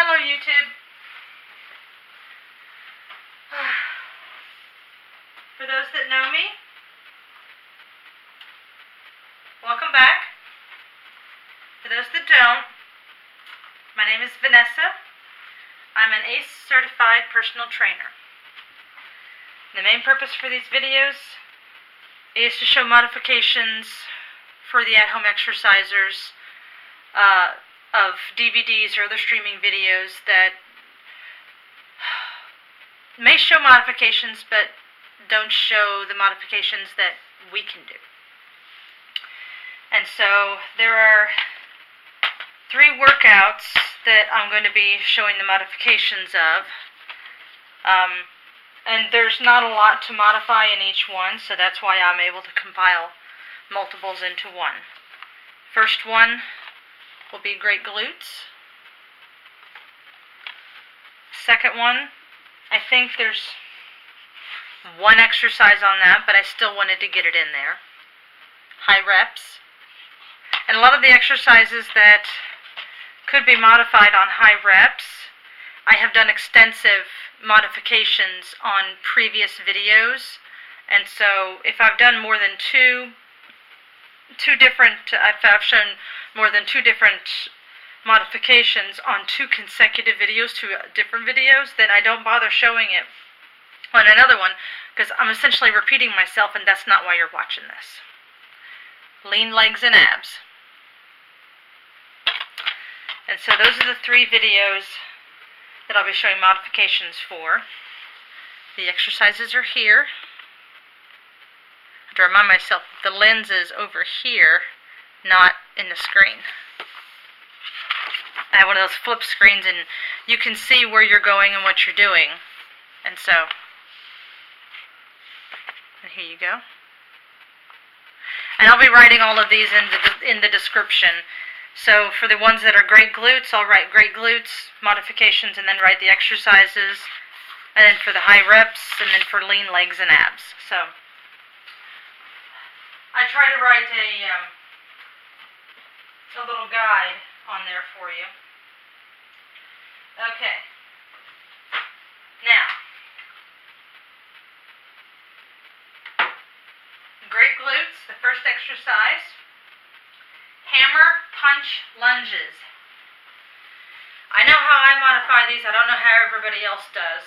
Hello, YouTube. For those that know me, welcome back. For those that don't, my name is Vanessa. I'm an ACE certified personal trainer. The main purpose for these videos is to show modifications for the at-home exercisers of DVDs or other streaming videos that may show modifications but don't show the modifications that we can do. And so there are 3 workouts that I'm going to be showing the modifications of. And there's not a lot to modify in each one, so that's why I'm able to compile multiples into one. First one will be great glutes. Second one, I think there's one exercise on that, but I still wanted to get it in there. High reps. And a lot of the exercises that could be modified on high reps, I have done extensive modifications on previous videos. And so if I've done more than I've shown more than 2 different modifications on 2 consecutive videos, 2 different videos, then I don't bother showing it on another one, because I'm essentially repeating myself, and that's not why you're watching this. Lean legs and abs. And so those are the 3 videos that I'll be showing modifications for. The exercises are here. I have to remind myself the lens is over here, not in the screen. I have one of those flip screens, and you can see where you're going and what you're doing. And so, and here you go. And I'll be writing all of these in the description. So for the ones that are great glutes, I'll write great glutes, modifications, and then write the exercises. And then for the high reps, and then for lean legs and abs. So I try to write a little guide on there for you. Okay. Now, great glutes, the first exercise. Hammer punch lunges. I know how I modify these. I don't know how everybody else does.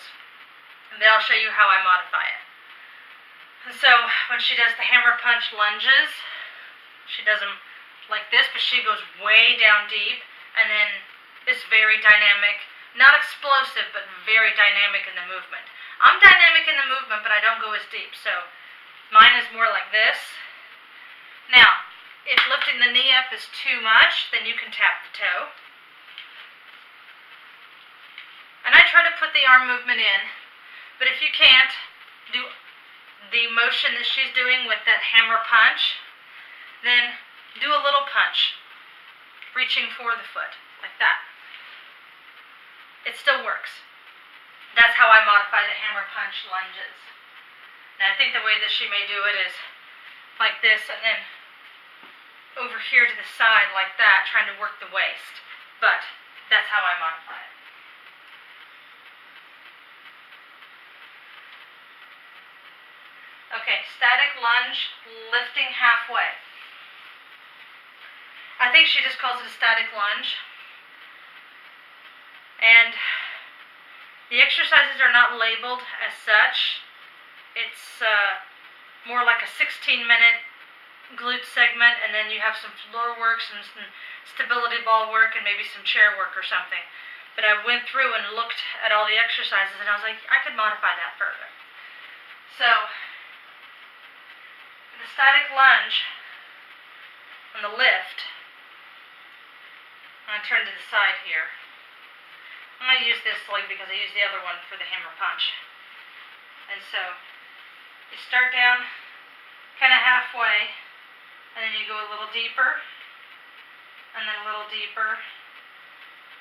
And then I'll show you how I modify it. And so when she does the hammer punch lunges, she does them like this, but she goes way down deep, and then is very dynamic. Not explosive, but very dynamic in the movement. I'm dynamic in the movement, but I don't go as deep. So mine is more like this. Now, if lifting the knee up is too much, then you can tap the toe. And I try to put the arm movement in, but if you can't, do the motion that she's doing with that hammer punch, then do a little punch, reaching for the foot, like that. It still works. That's how I modify the hammer punch lunges. Now I think the way that she may do it is like this, and then over here to the side like that, trying to work the waist. But that's how I modify it. Okay, static lunge, lifting halfway. I think she just calls it a static lunge. And the exercises are not labeled as such. It's more like a 16-minute glute segment, and then you have some floor work, some stability ball work, and maybe some chair work or something. But I went through and looked at all the exercises, and I was like, I could modify that further. So the static lunge on the lift, I'm going to turn to the side here. I'm going to use this leg because I used the other one for the hammer punch. And so you start down kind of halfway, and then you go a little deeper, and then a little deeper,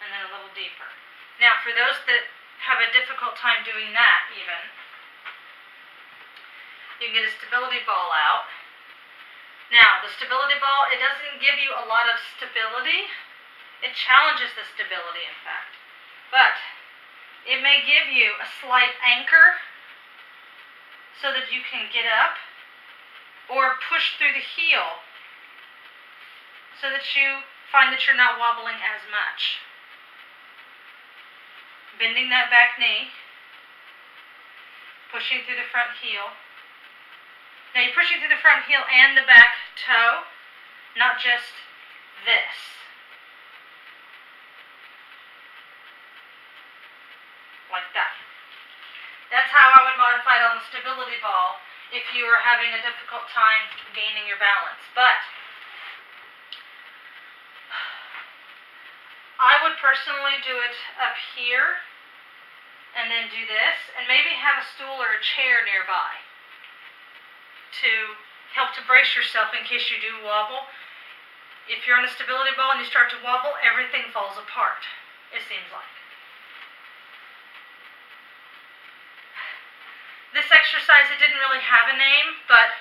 and then a little deeper. Now, for those that have a difficult time doing that even, you can get a stability ball out. Now, the stability ball, it doesn't give you a lot of stability. It challenges the stability, in fact. but it may give you a slight anchor so that you can get up, or push through the heel so that you find that you're not wobbling as much. Bending that back knee, pushing through the front heel. Now you're pushing through the front heel and the back toe, not just this. Like that. That's how I would modify it on the stability ball if you are having a difficult time gaining your balance. But I would personally do it up here and then do this, and maybe have a stool or a chair nearby to help to brace yourself in case you do wobble. If you're on a stability ball and you start to wobble, everything falls apart, it seems like. This exercise, it didn't really have a name, but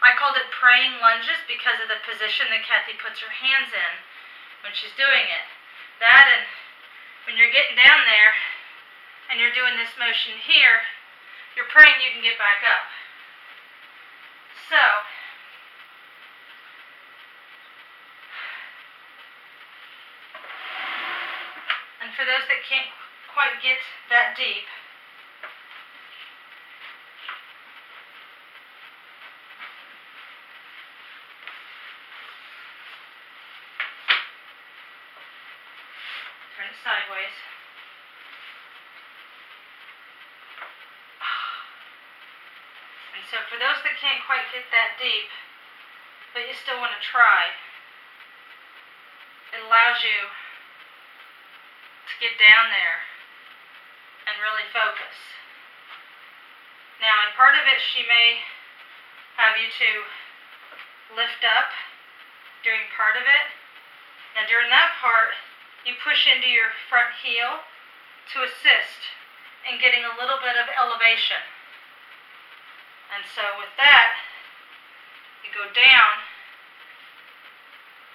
I called it praying lunges because of the position that Kathy puts her hands in when she's doing it. That, and when you're getting down there and you're doing this motion here, you're praying you can get back up. So, and for those that can't quite get that deep, turn it sideways. And so for those that can't quite get that deep, but you still want to try, it allows you to get down there and really focus. Now, in part of it, she may have you to lift up during part of it. Now, during that part, you push into your front heel to assist in getting a little bit of elevation. And so with that, you go down,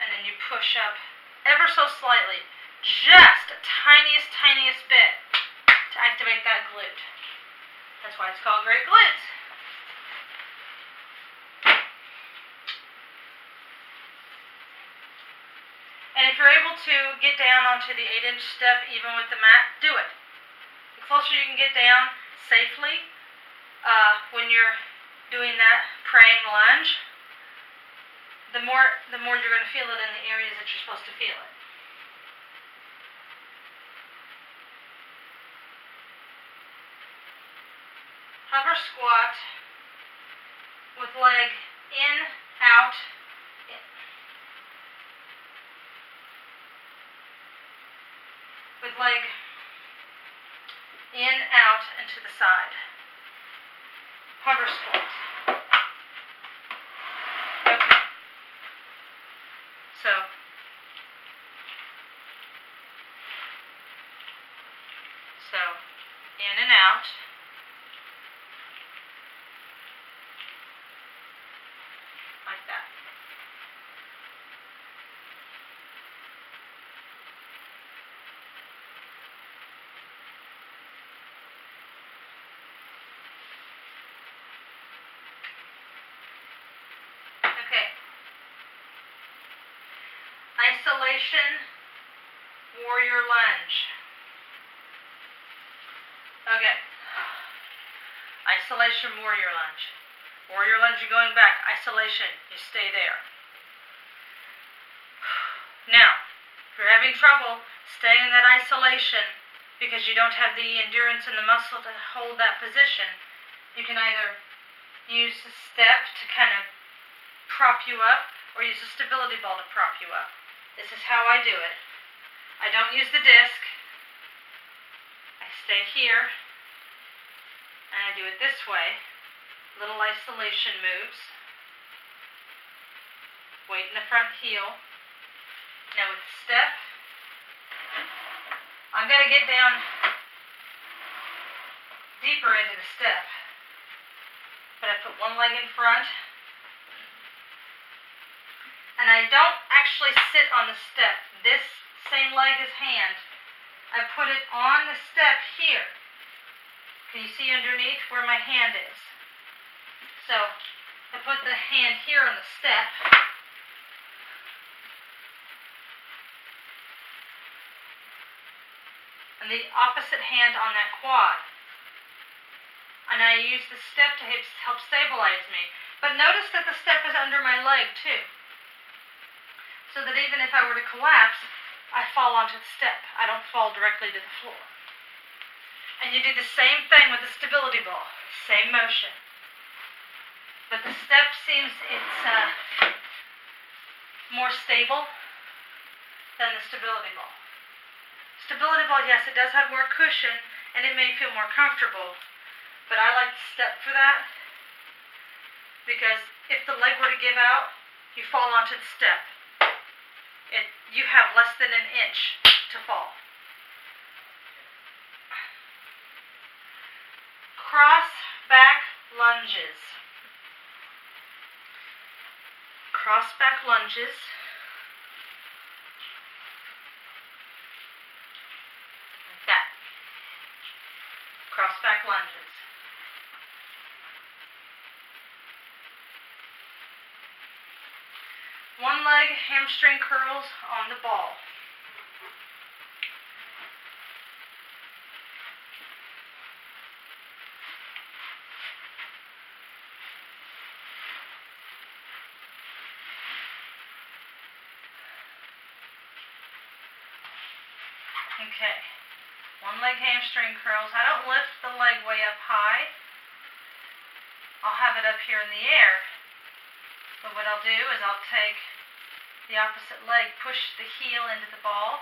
and then you push up ever so slightly, just the tiniest bit to activate that glute. That's why it's called great glutes. And if you're able to get down onto the 8-inch step, even with the mat, do it. The closer you can get down safely when you're doing that praying lunge, the more you're going to feel it in the areas that you're supposed to feel it. Hover squat with leg in, out, in. With leg in, out, and to the side. Hover squat. Okay. So, in and out. Like that. Okay. Isolation, warrior lunge. Okay. Isolation, warrior lunge. Warrior lunge, you're going back. Isolation, you stay there. Now, if you're having trouble staying in that isolation because you don't have the endurance and the muscle to hold that position, you can either use the step to kind of prop you up, or use a stability ball to prop you up. This is how I do it. I don't use the disc. I stay here, and I do it this way. Little isolation moves. Weight in the front heel. Now with the step, I'm going to get down deeper into the step. But I put one leg in front, and I don't actually sit on the step. This same leg is hand I put it on the step here. Can you see underneath where my hand is? So I put the hand here on the step. And the opposite hand on that quad. And I use the step to help stabilize me. But notice that the step is under my leg too. So that even if I were to collapse, I fall onto the step. I don't fall directly to the floor. And you do the same thing with the stability ball. Same motion. But the step seems it's more stable than the stability ball. Stability ball, yes, it does have more cushion and it may feel more comfortable. But I like the step for that because if the leg were to give out, you fall onto the step. You have less than an inch to fall. Cross back lunges. Cross back lunges. Like that. Cross back lunges. One leg hamstring curls on the ball. Okay. One leg hamstring curls. I don't lift the leg way up high. I'll have it up here in the air. But what I'll do is I'll take the opposite leg, push the heel into the ball,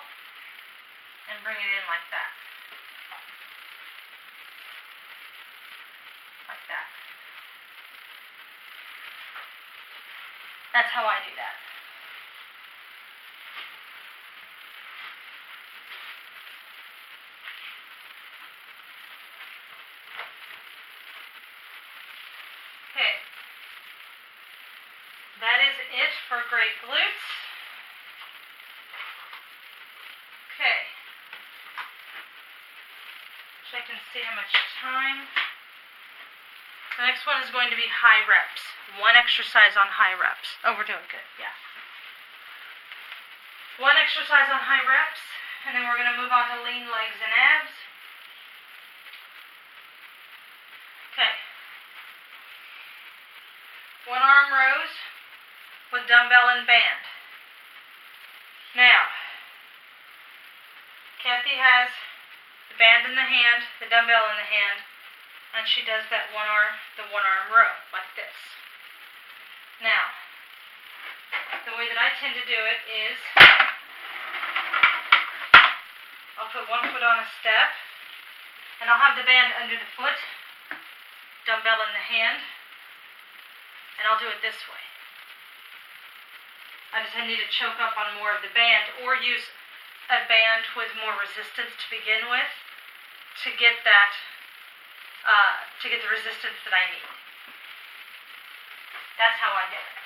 and bring it in like that. Like that. That's how I do that. Okay. That is it for great glutes. Okay. Check and see how much time. The next one is going to be high reps. One exercise on high reps. Oh, we're doing good. Yeah. One exercise on high reps, and then we're going to move on to lean legs and abs. Okay. One arm rows with dumbbell and band. Now, Kathy has the band in the hand, the dumbbell in the hand, and she does that one arm row like this. Now, the way that I tend to do it is I'll put one foot on a step, and I'll have the band under the foot, dumbbell in the hand, and I'll do it this way. I need to choke up on more of the band or use a band with more resistance to begin with to get that, the resistance that I need. That's how I do it.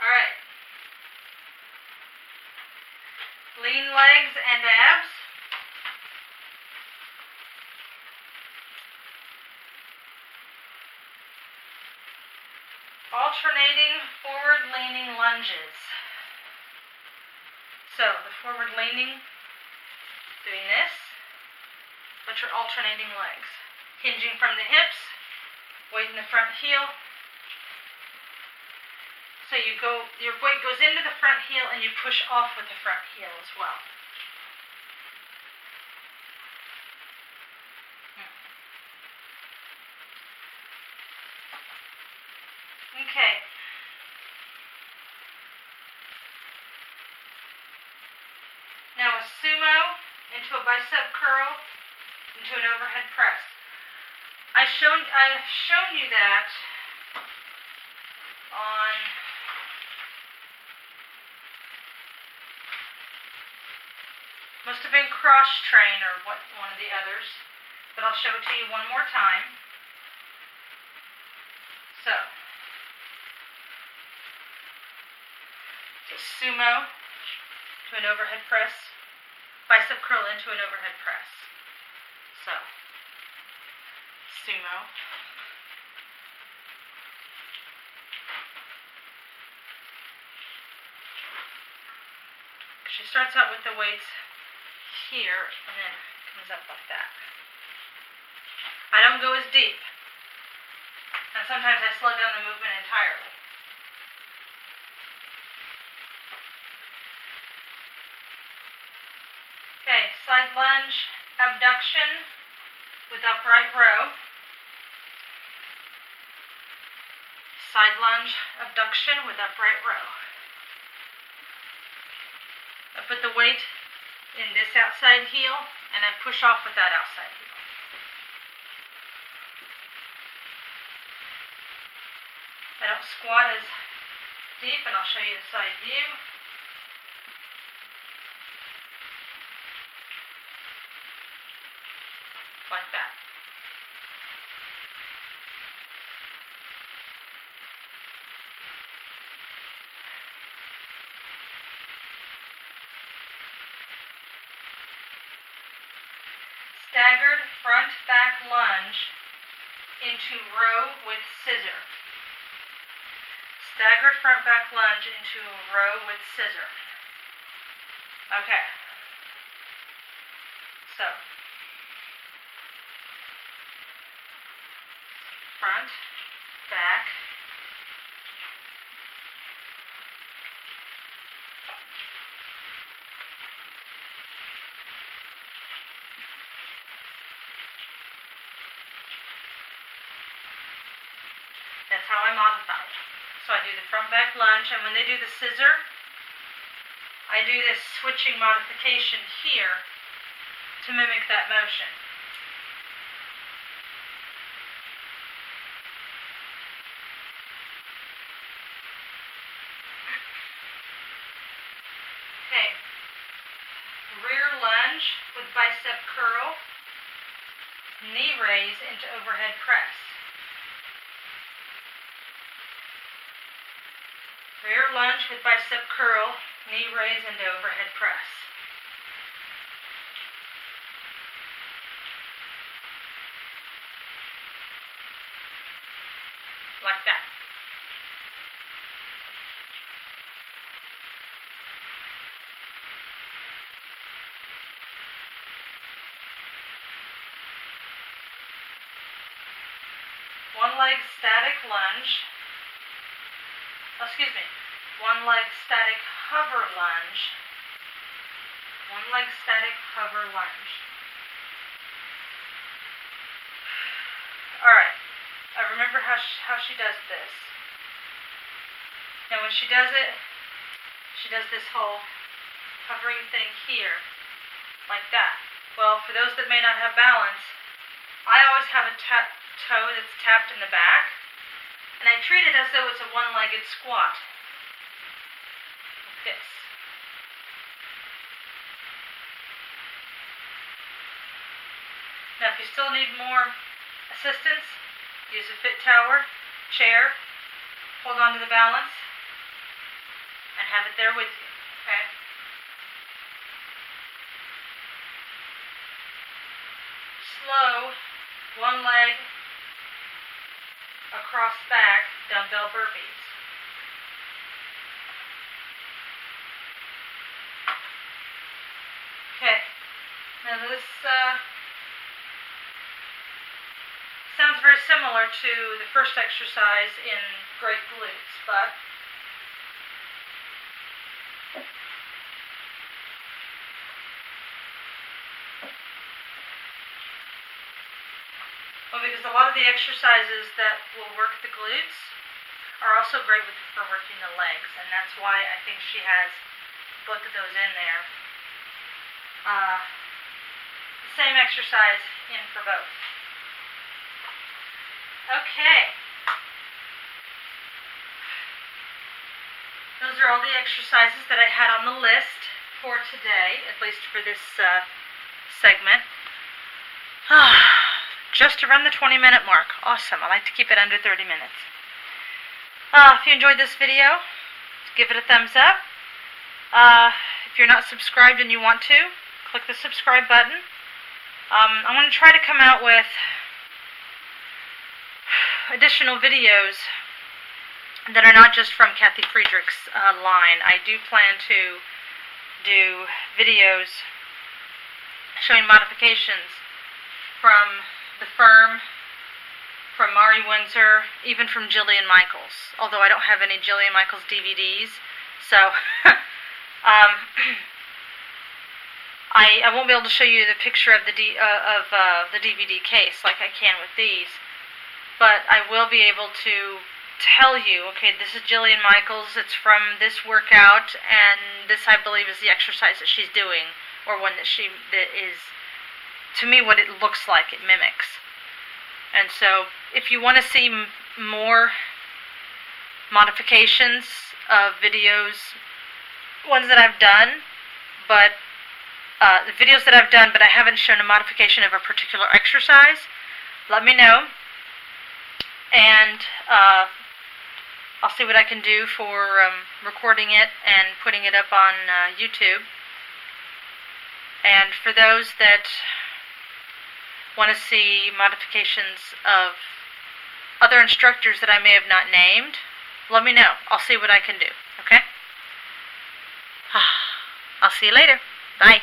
All right. Lean legs and abs. Alternating forward-leaning lunges. So, the forward-leaning, doing this, but you're alternating legs. Hinging from the hips, weight in the front heel. So your weight goes into the front heel and you push off with the front heel as well. Okay. Now a sumo into a bicep curl into an overhead press. I've shown you that on must have been cross train or one of the others, but I'll show it to you one more time. So So sumo to an overhead press, bicep curl into an overhead press. So, sumo. She starts out with the weights here and then comes up like that. I don't go as deep. And sometimes I slow down the movement entirely. Okay, side lunge abduction with upright row. Side lunge abduction with upright row. I put the weight in this outside heel and I push off with that outside heel. I don't squat as deep, and I'll show you the side view. Like that. Staggered front back lunge into row with scissor. Staggered front back lunge into a row with scissor. Okay. So, front, back, that's how I modify it. So I do the front back lunge, and when they do the scissor, I do this switching modification here to mimic that motion. Okay, rear lunge with bicep curl, knee raise into overhead press. Rear lunge with bicep curl, knee raise into overhead press. Like that. One leg static lunge. One leg static hover lunge. One leg static hover lunge. Alright, I remember how she does this. Now when she does it, she does this whole hovering thing here, like that. Well, for those that may not have balance, I always have a toe that's tapped in the back, and I treat it as though it's a one-legged squat. Like this. Now if you still need more assistance, use a fit tower, chair, hold on to the balance, and have it there with you, okay? Slow, one leg across back, dumbbell burpees. Okay, now this sounds very similar to the first exercise in great glutes, but because a lot of the exercises that will work the glutes are also great for working the legs, and that's why I think she has both of those in there. The same exercise in for both. Okay. Those are all the exercises that I had on the list for today, at least for this segment. Just around the 20-minute mark. Awesome. I like to keep it under 30 minutes. If you enjoyed this video, give it a thumbs up. If you're not subscribed and you want to, click the subscribe button. I'm going to try to come out with additional videos that are not just from Kathy Friedrich's line. I do plan to do videos showing modifications from The Firm, from Mari Windsor, even from Jillian Michaels. Although I don't have any Jillian Michaels DVDs, so I won't be able to show you the picture of the DVD case like I can with these, but I will be able to tell you, okay, this is Jillian Michaels, it's from this workout, and this, I believe, is the exercise that she's doing, or one that is, to me, what it looks like, it mimics. And so, if you want to see more modifications of videos, ones that I've done, but the videos that I've done, but I haven't shown a modification of a particular exercise, let me know, and I'll see what I can do for recording it and putting it up on YouTube. And for those that want to see modifications of other instructors that I may have not named, let me know. I'll see what I can do, okay? I'll see you later. Bye.